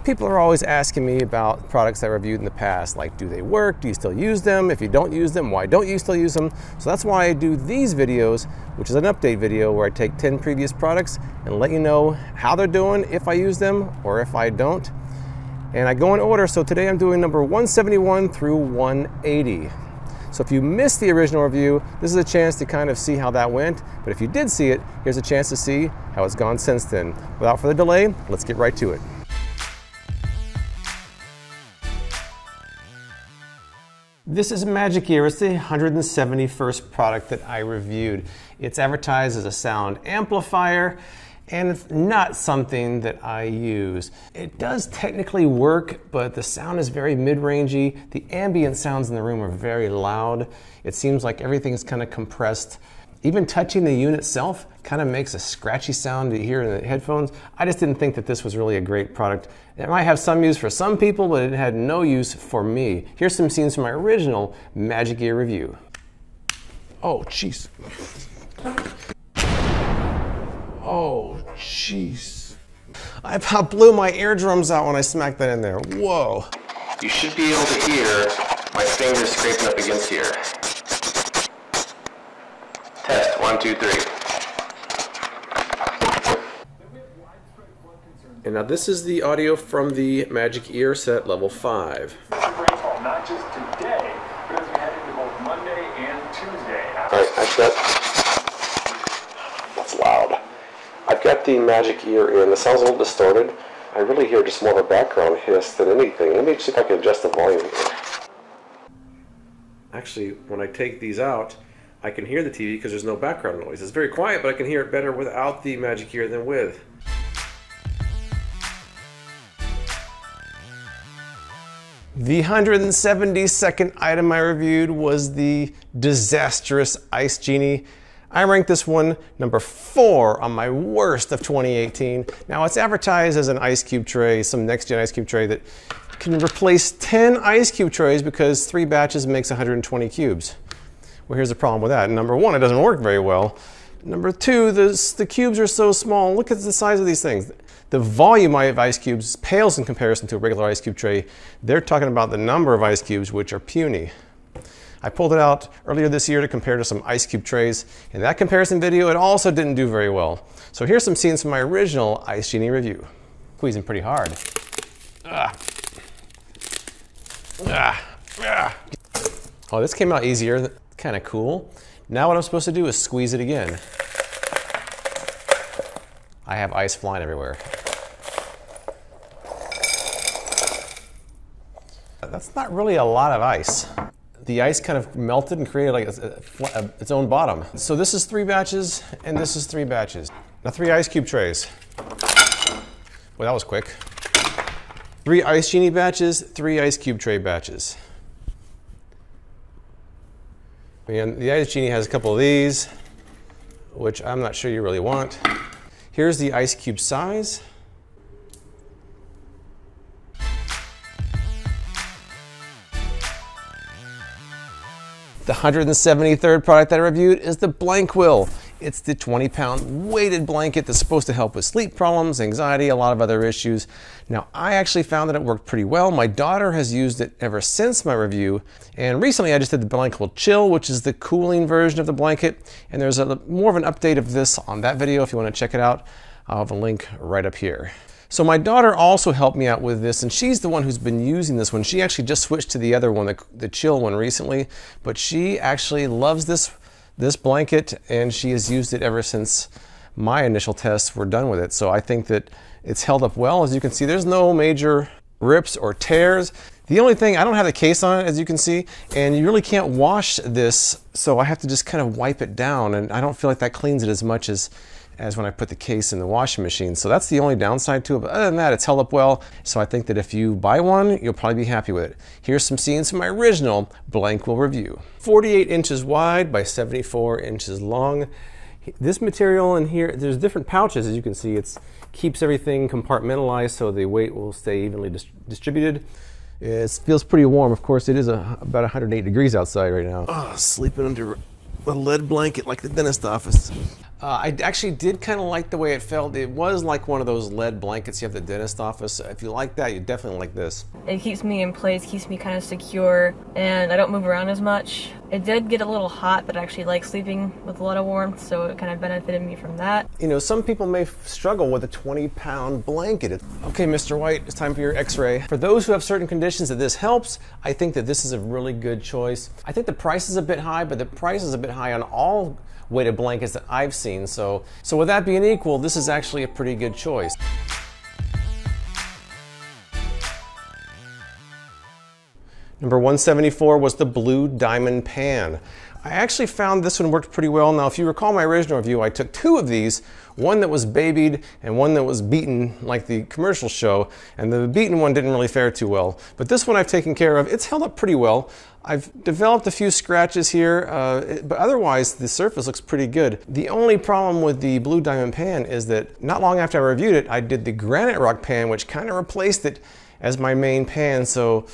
People are always asking me about products I reviewed in the past, like do they work, do you still use them, if you don't use them, why don't you still use them? So that's why I do these videos, which is an update video where I take 10 previous products and let you know how they're doing, if I use them or if I don't. And I go in order, so today I'm doing number 171 through 180. So if you missed the original review, this is a chance to kind of see how that went. But if you did see it, here's a chance to see how it's gone since then. Without further delay, let's get right to it. This is Magic Ear. It's the 171st product that I reviewed. It's advertised as a sound amplifier, and it's not something that I use. It does technically work, but the sound is very mid-rangey. The ambient sounds in the room are very loud. It seems like everything's kind of compressed. Even touching the unit itself kind of makes a scratchy sound to hear in the headphones. I just didn't think that this was really a great product. It might have some use for some people, but it had no use for me. Here's some scenes from my original Magic Ear review. Oh, jeez. Oh, jeez. I about blew my eardrums out when I smacked that in there. Whoa. You should be able to hear my fingers scraping up against here. Test, 1, 2, 3. And now this is the audio from the Magic Ear set level 5. Not just today, but as we head into both Monday and Tuesday. Alright, that's loud. I've got the Magic Ear in. The sound's a little distorted. I really hear just more of a background hiss than anything. Let me see if I can adjust the volume here. Actually, when I take these out, I can hear the TV because there's no background noise. It's very quiet, but I can hear it better without the Magic Ear than with. The 172nd item I reviewed was the disastrous Ice Genie. I ranked this one number 4 on my worst of 2018. Now it's advertised as an ice cube tray, some next gen ice cube tray that can replace 10 ice cube trays because 3 batches makes 120 cubes. Well, here's the problem with that. Number 1, it doesn't work very well. Number 2, the cubes are so small. Look at the size of these things. The volume of ice cubes pales in comparison to a regular ice cube tray. They're talking about the number of ice cubes, which are puny. I pulled it out earlier this year to compare to some ice cube trays. In that comparison video, it also didn't do very well. So here's some scenes from my original Ice Genie review. Squeezing pretty hard. Oh, this came out easier. Kind of cool. Now what I'm supposed to do is squeeze it again. I have ice flying everywhere. That's not really a lot of ice. The ice kind of melted and created like its own bottom. So this is 3 batches and this is 3 batches. Now 3 ice cube trays. Well, that was quick. 3 Ice Genie batches, 3 ice cube tray batches. And the Ice Genie has a couple of these, which I'm not sure you really want. Here's the ice cube size. The 173rd product that I reviewed is the BlanQuil. It's the 20-pound weighted blanket that's supposed to help with sleep problems, anxiety, a lot of other issues. Now, I actually found that it worked pretty well. My daughter has used it ever since my review. And recently I just did the BlanQuil Chill, which is the cooling version of the blanket. And there's more of an update of this on that video if you want to check it out. I'll have a link right up here. So my daughter also helped me out with this, and she's the one who's been using this one. She actually just switched to the other one, the Chill one recently, but she actually loves this blanket, and she has used it ever since my initial tests were done with it. So I think that it's held up well. As you can see, there's no major rips or tears. The only thing, I don't have the case on it, as you can see, and you really can't wash this, so I have to just kind of wipe it down, and I don't feel like that cleans it as much as when I put the case in the washing machine. So that's the only downside to it, but other than that, it's held up well. So I think that if you buy one, you'll probably be happy with it. Here's some scenes from my original BlanQuil review. 48 inches wide by 74 inches long. This material in here, there's different pouches, as you can see. It keeps everything compartmentalized so the weight will stay evenly distributed. It feels pretty warm. Of course, it is about 108 degrees outside right now. Oh, sleeping under a lead blanket like the dentist office. I actually did kind of like the way it felt. It was like one of those lead blankets you have at the dentist office. If you like that, you definitely like this. It keeps me in place, keeps me kind of secure, and I don't move around as much. It did get a little hot, but I actually like sleeping with a lot of warmth, so it kind of benefited me from that. You know, some people may struggle with a 20-pound blanket. Okay, Mr. White, it's time for your x-ray. For those who have certain conditions that this helps, I think that this is a really good choice. I think the price is a bit high, but the price is a bit high on all weighted blankets that I've seen. So with that being equal, this is actually a pretty good choice. Number 174 was the Blue Diamond Pan. I actually found this one worked pretty well. Now, if you recall my original review, I took two of these, one that was babied and one that was beaten like the commercial show, and the beaten one didn't really fare too well. But this one I've taken care of. It's held up pretty well. I've developed a few scratches here, but otherwise the surface looks pretty good. The only problem with the Blue Diamond Pan is that not long after I reviewed it, I did the Granite Rock Pan, which kind of replaced it as my main pan. So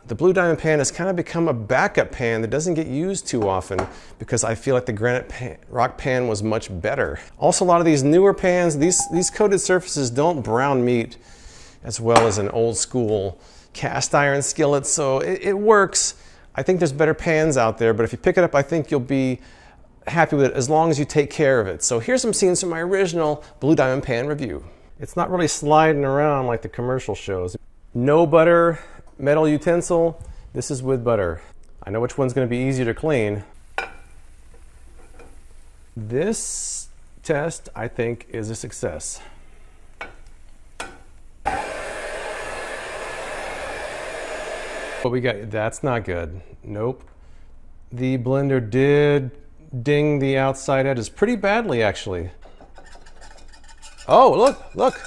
the Blue Diamond Pan has kind of become a backup pan that doesn't get used too often because I feel like the Granite Rock Pan was much better. Also, a lot of these newer pans, these coated surfaces don't brown meat as well as an old school cast iron skillet, so it works. I think there's better pans out there, but if you pick it up, I think you'll be happy with it as long as you take care of it. So here's some scenes from my original Blue Diamond Pan review. It's not really sliding around like the commercial shows. No butter, metal utensil. This is with butter. I know which one's going to be easier to clean. This test, I think, is a success. What we got, that's not good. Nope. The blender did ding the outside edges pretty badly, actually. Oh, look.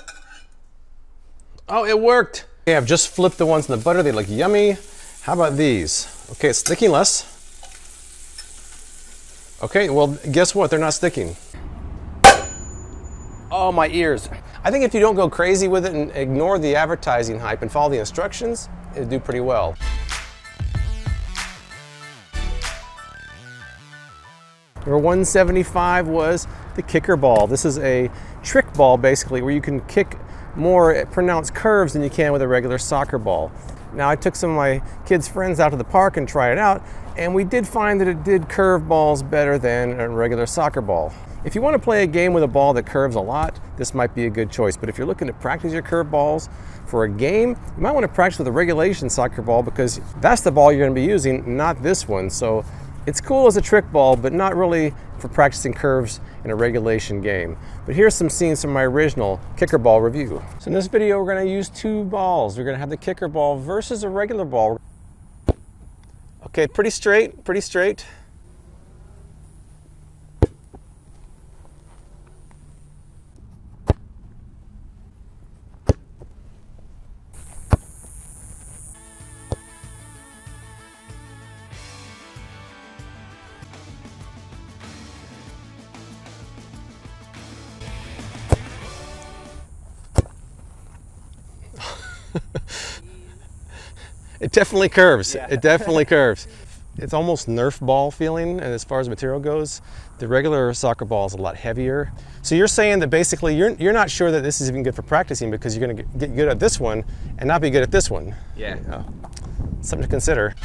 Oh, it worked. Okay, I've just flipped the ones in the butter. They look yummy. How about these? Okay, it's sticking less. Okay, well, guess what? They're not sticking. Oh, my ears. I think if you don't go crazy with it and ignore the advertising hype and follow the instructions, it'll do pretty well. Number 175 was the Kickerball. This is a trick ball, basically, where you can kick more pronounced curves than you can with a regular soccer ball. Now, I took some of my kids' friends out to the park and tried it out, and we did find that it did curve balls better than a regular soccer ball. If you want to play a game with a ball that curves a lot, this might be a good choice. But if you're looking to practice your curve balls for a game, you might want to practice with a regulation soccer ball because that's the ball you're going to be using, not this one. So it's cool as a trick ball, but not really for practicing curves in a regulation game. But here's some scenes from my original Kickerball review. So in this video, we're going to use two balls. We're going to have the Kickerball versus a regular ball. Okay, pretty straight, pretty straight. It definitely curves. Yeah. It definitely curves. It's almost Nerf ball feeling, and as far as material goes, the regular soccer ball is a lot heavier. So you're saying that basically you're not sure that this is even good for practicing because you're going to get good at this one and not be good at this one. Yeah. Something to consider.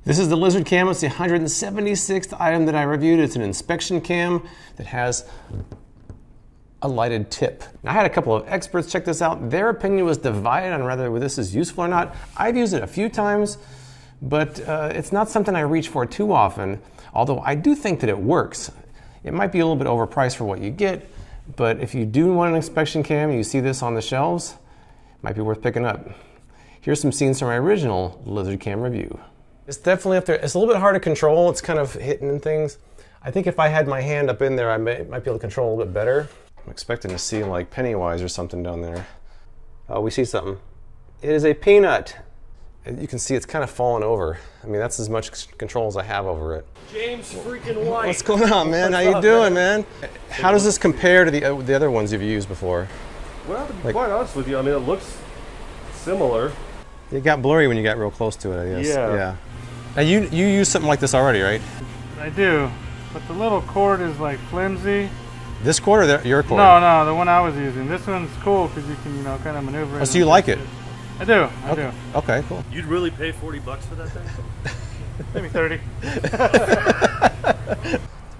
This is the Lizard Cam. It's the 176th item that I reviewed. It's an inspection cam that has a lighted tip. Now, I had a couple of experts check this out. Their opinion was divided on whether this is useful or not. I've used it a few times, but it's not something I reach for too often, although I do think that it works. It might be a little bit overpriced for what you get, but if you do want an inspection cam and you see this on the shelves, it might be worth picking up. Here's some scenes from my original Lizard Cam review. It's definitely up there. It's a little bit hard to control. It's kind of hitting and things. I think if I had my hand up in there, I might be able to control a little bit better. I'm expecting to see like Pennywise or something down there. Oh, we see something. It is a peanut. You can see it's kind of falling over. I mean, that's as much control as I have over it. James freaking White. What's going on, man? How you doing, man? How does this compare to the other ones you've used before? Well, to be quite honest with you, I mean, it looks similar. It got blurry when you got real close to it, I guess. Yeah. Now you use something like this already, right? I do, but the little cord is like flimsy. This cord or your cord? No, the one I was using. This one's cool because you can, you know, kind of maneuver it. Oh, so you like it? I do, I do. Okay, cool. You'd really pay 40 bucks for that thing? Maybe 30.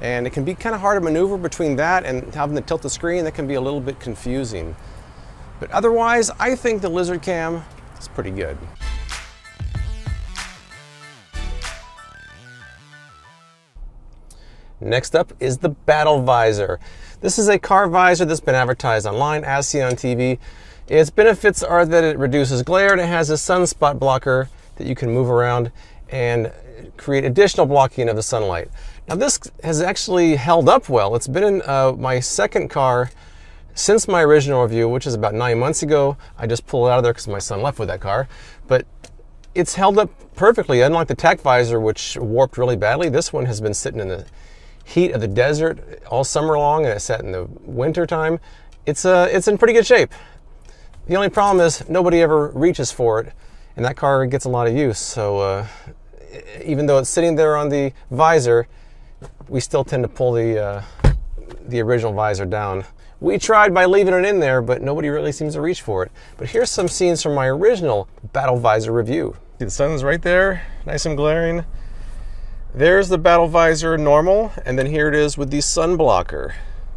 And it can be kind of hard to maneuver between that and having to tilt the screen. That can be a little bit confusing. But otherwise, I think the Lizard Cam is pretty good. Next up is the BattleVisor. This is a car visor that's been advertised online, as seen on TV. Its benefits are that it reduces glare and it has a sunspot blocker that you can move around and create additional blocking of the sunlight. Now this has actually held up well. It's been in my second car since my original review, which is about 9 months ago. I just pulled it out of there because my son left with that car. But it's held up perfectly. Unlike the TAC visor, which warped really badly, this one has been sitting in the heat of the desert all summer long, and it sat in the winter time. It's in pretty good shape. The only problem is nobody ever reaches for it, and that car gets a lot of use. So even though it's sitting there on the visor, we still tend to pull the original visor down. We tried by leaving it in there, but nobody really seems to reach for it. But here's some scenes from my original BattleVisor review. See, the sun's right there, nice and glaring. There's the BattleVisor normal, and then here it is with the sun blocker.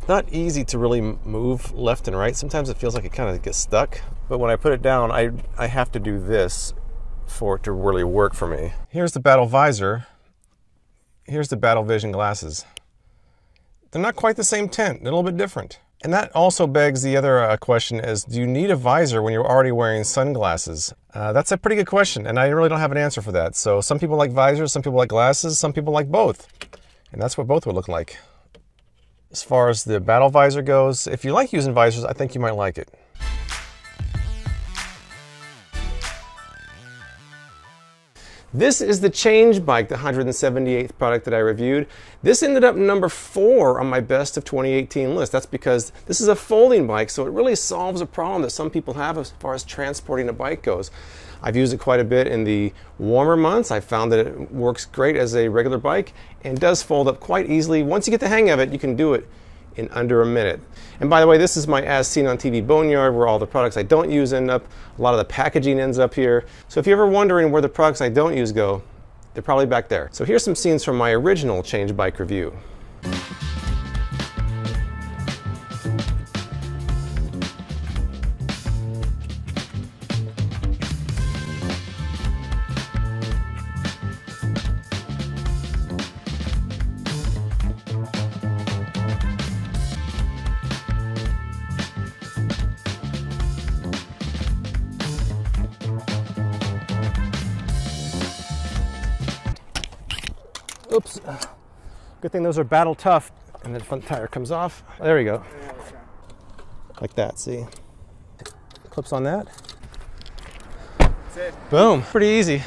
Not easy to really move left and right. Sometimes it feels like it kind of gets stuck, but when I put it down, I have to do this for it to really work for me. Here's the BattleVisor. Here's the BattleVision glasses. They're not quite the same tint, they're a little bit different. And that also begs the other question is, do you need a visor when you're already wearing sunglasses? That's a pretty good question, and I really don't have an answer for that. So some people like visors, some people like glasses, some people like both. And that's what both would look like. As far as the BattleVisor goes, if you like using visors, I think you might like it. This is the ChangeBike, the 178th product that I reviewed. This ended up number 4 on my best of 2018 list. That's because this is a folding bike, so it really solves a problem that some people have as far as transporting a bike goes. I've used it quite a bit in the warmer months. I found that it works great as a regular bike and does fold up quite easily. Once you get the hang of it, you can do it in under a minute. And by the way, this is my as seen on TV boneyard where all the products I don't use end up. A lot of the packaging ends up here. So if you're ever wondering where the products I don't use go, they're probably back there. So here's some scenes from my original ChangeBike review. Oops. Good thing those are battle tough and the front tire comes off. There we go. Like that, see? Clips on that. That's it. Boom. Pretty easy.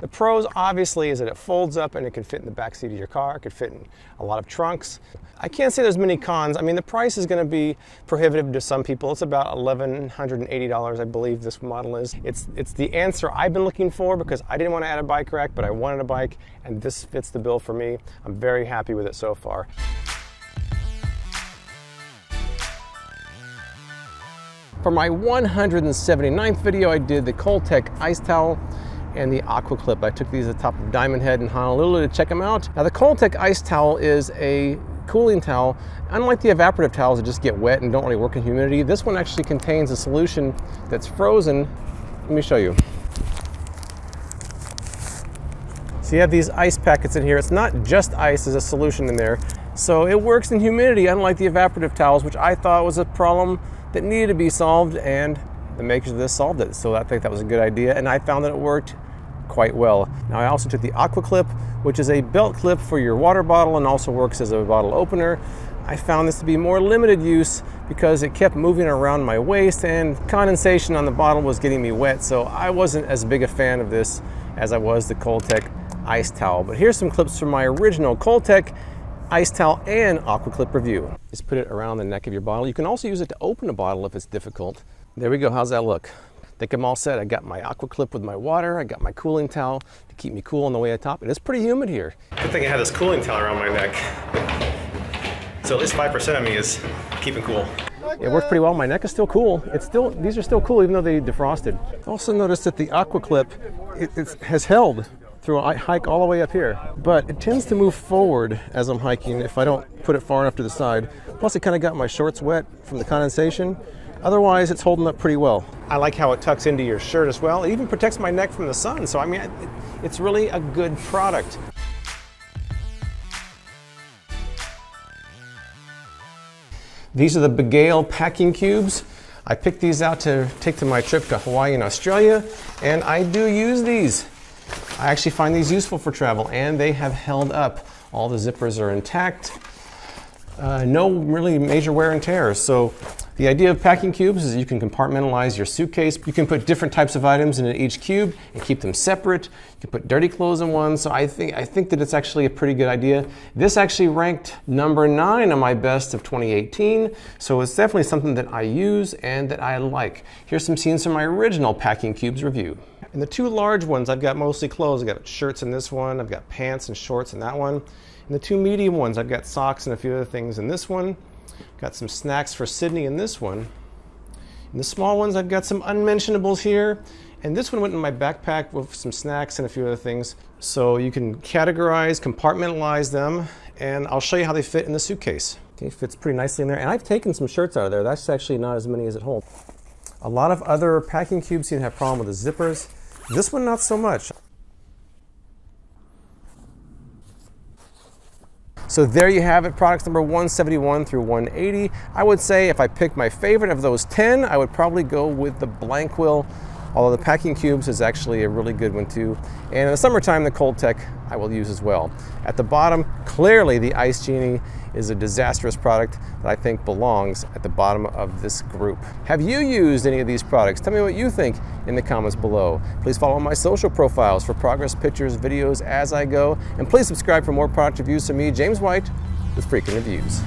The pros obviously is that it folds up and it can fit in the back seat of your car. It could fit in a lot of trunks. I can't say there's many cons. I mean, the price is going to be prohibitive to some people. It's about $1,180, I believe this model is. It's the answer I've been looking for because I didn't want to add a bike rack, but I wanted a bike, and this fits the bill for me. I'm very happy with it so far. For my 179th video, I did the KoldTec Ice Towel and the Aqua clip. I took these at the top of Diamond Head in Honolulu to check them out. Now the KoldTec Ice Towel is a cooling towel. Unlike the evaporative towels that just get wet and don't really work in humidity, this one actually contains a solution that's frozen. Let me show you. So you have these ice packets in here. It's not just ice, there's a solution in there. So it works in humidity, unlike the evaporative towels, which I thought was a problem that needed to be solved, and the makers of this solved it. So I think that was a good idea, and I found that it worked quite well. Now I also took the Aqua clip, which is a belt clip for your water bottle and also works as a bottle opener. I found this to be more limited use because it kept moving around my waist and condensation on the bottle was getting me wet, so I wasn't as big a fan of this as I was the KoldTec Ice Towel. But here's some clips from my original KoldTec Ice Towel and Aqua clip review. Just put it around the neck of your bottle. You can also use it to open a bottle if it's difficult. There we go, how's that look? think I'm all set. I got my Aqua clip with my water. I got my cooling towel to keep me cool on the way atop. It is pretty humid here. Good thing I have this cooling towel around my neck. So at least 5% of me is keeping cool. It worked pretty well. My neck is still cool. These are still cool even though they defrosted. Also noticed that the Aqua clip, it has held through a hike all the way up here, but it tends to move forward as I'm hiking if I don't put it far enough to the side. Plus it kind of got my shorts wet from the condensation. Otherwise it's holding up pretty well. I like how it tucks into your shirt as well. It even protects my neck from the sun, so I mean, it's really a good product. These are the Begale packing cubes. I picked these out to take to my trip to Hawaii and Australia, and I do use these. I actually find these useful for travel, and they have held up. All the zippers are intact. No really major wear and tear. So the idea of packing cubes is you can compartmentalize your suitcase. You can put different types of items into each cube and keep them separate. You can put dirty clothes in one. So I think that it's actually a pretty good idea. This actually ranked number 9 on my best of 2018. So it's definitely something that I use and that I like. Here's some scenes from my original packing cubes review. In the 2 large ones, I've got mostly clothes. I've got shirts in this one. I've got pants and shorts in that one. In the 2 medium ones, I've got socks and a few other things in this one. Got some snacks for Sydney in this one. In the small ones, I've got some unmentionables here. And this one went in my backpack with some snacks and a few other things. So you can categorize, compartmentalize them, and I'll show you how they fit in the suitcase. Okay, fits pretty nicely in there. And I've taken some shirts out of there. That's actually not as many as it holds. A lot of other packing cubes seem to have a problem with the zippers. This one, not so much. So there you have it, products number 171 through 180. I would say if I picked my favorite of those 10, I would probably go with the BlanQuil, although the packing cubes is actually a really good one too. And in the summertime, the KoldTec I will use as well. At the bottom, clearly the Ice Genie is a disastrous product that I think belongs at the bottom of this group. Have you used any of these products? Tell me what you think in the comments below. Please follow my social profiles for progress pictures, videos as I go, and please subscribe for more product reviews from me, James White, with Freakin' Reviews.